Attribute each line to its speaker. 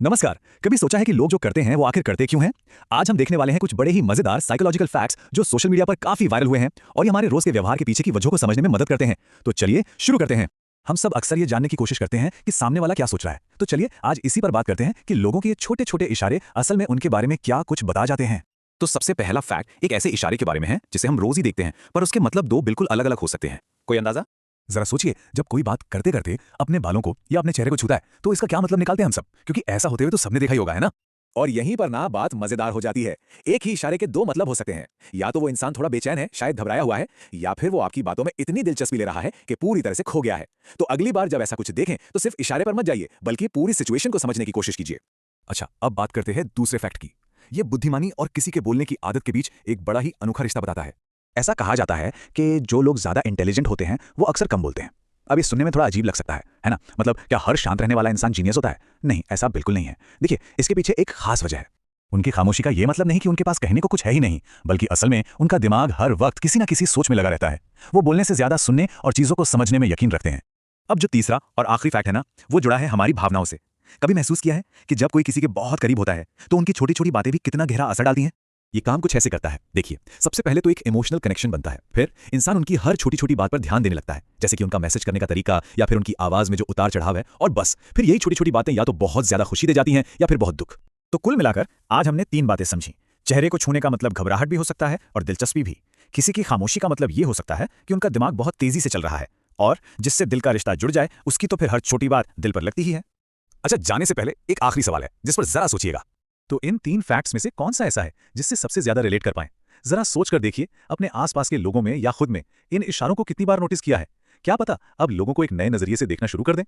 Speaker 1: नमस्कार। कभी सोचा है कि लोग जो करते हैं वो आखिर करते क्यों हैं? आज हम देखने वाले हैं कुछ बड़े ही मजेदार साइकोलॉजिकल फैक्ट्स जो सोशल मीडिया पर काफी वायरल हुए हैं और ये हमारे रोज के व्यवहार के पीछे की वजहों को समझने में मदद करते हैं। तो चलिए शुरू करते हैं। हम सब अक्सर ये जानने की कोशिश करते हैं कि सामने वाला क्या सोच रहा है, तो चलिए आज इसी पर बात करते हैं कि लोगों के ये छोटे छोटे इशारे असल में उनके बारे में क्या कुछ बता जाते हैं। तो सबसे पहला फैक्ट एक ऐसे इशारे के बारे में है जिसे हम रोज ही देखते हैं, पर उसके मतलब दो बिल्कुल अलग अलग हो सकते हैं। कोई अंदाजा? जरा सोचिए, जब कोई बात करते करते अपने बालों को या अपने चेहरे को छूता है तो इसका क्या मतलब निकालते हैं हम सब, क्योंकि ऐसा होते हुए तो सबने देखा ही होगा, है ना? और यहीं पर ना बात मजेदार हो जाती है। एक ही इशारे के दो मतलब हो सकते हैं। या तो वो इंसान थोड़ा बेचैन है, शायद घबराया हुआ है, या फिर वो आपकी बातों में इतनी दिलचस्पी ले रहा है कि पूरी तरह से खो गया है। तो अगली बार जब ऐसा कुछ देखें तो सिर्फ इशारे पर मत जाइए, बल्कि पूरी सिचुएशन को समझने की कोशिश कीजिए। अच्छा, अब बात करते हैं दूसरे फैक्ट की। ये बुद्धिमानी और किसी के बोलने की आदत के बीच एक बड़ा ही अनोखा रिश्ता बताता है। ऐसा कहा जाता है कि जो लोग ज्यादा इंटेलिजेंट होते हैं वो अक्सर कम बोलते हैं। अब ये सुनने में थोड़ा अजीब लग सकता है ना? मतलब क्या हर शांत रहने वाला इंसान जीनियस होता है? नहीं, ऐसा बिल्कुल नहीं है। देखिए, इसके पीछे एक खास वजह है। उनकी खामोशी का ये मतलब नहीं कि उनके पास कहने को कुछ है ही नहीं, बल्कि असल में उनका दिमाग हर वक्त किसी ना किसी सोच में लगा रहता है। वो बोलने से ज्यादा सुनने और चीजों को समझने में यकीन रखते हैं। अब जो तीसरा और आखिरी फैक्ट है ना, वो जुड़ा है हमारी भावनाओं से। कभी महसूस किया है कि जब कोई किसी के बहुत करीब होता है तो उनकी छोटी छोटी बातें भी कितना गहरा असर डालती हैं? ये काम कुछ ऐसे करता है। देखिए, सबसे पहले तो एक इमोशनल कनेक्शन बनता है, फिर इंसान उनकी हर छोटी छोटी बात पर ध्यान देने लगता है, जैसे कि उनका मैसेज करने का तरीका या फिर उनकी आवाज में जो उतार चढ़ाव है, और बस फिर यही छोटी छोटी बातें या तो बहुत ज्यादा खुशी दे जाती हैं या फिर बहुत दुख। तो कुल मिलाकर आज हमने तीन बातें समझी। चेहरे को छूने का मतलब घबराहट भी हो सकता है और दिलचस्पी भी। किसी की खामोशी का मतलब ये हो सकता है कि उनका दिमाग बहुत तेजी से चल रहा है, और जिससे दिल का रिश्ता जुड़ जाए उसकी तो फिर हर छोटी बात दिल पर लगती ही है। अच्छा, जाने से पहले एक आखिरी सवाल है जिस पर जरा सोचिएगा। तो इन तीन फैक्ट्स में से कौन सा ऐसा है जिससे सबसे ज्यादा रिलेट कर पाएं? जरा सोच कर देखिए, अपने आसपास के लोगों में या खुद में इन इशारों को कितनी बार नोटिस किया है। क्या पता अब लोगों को एक नए नजरिए से देखना शुरू कर दें।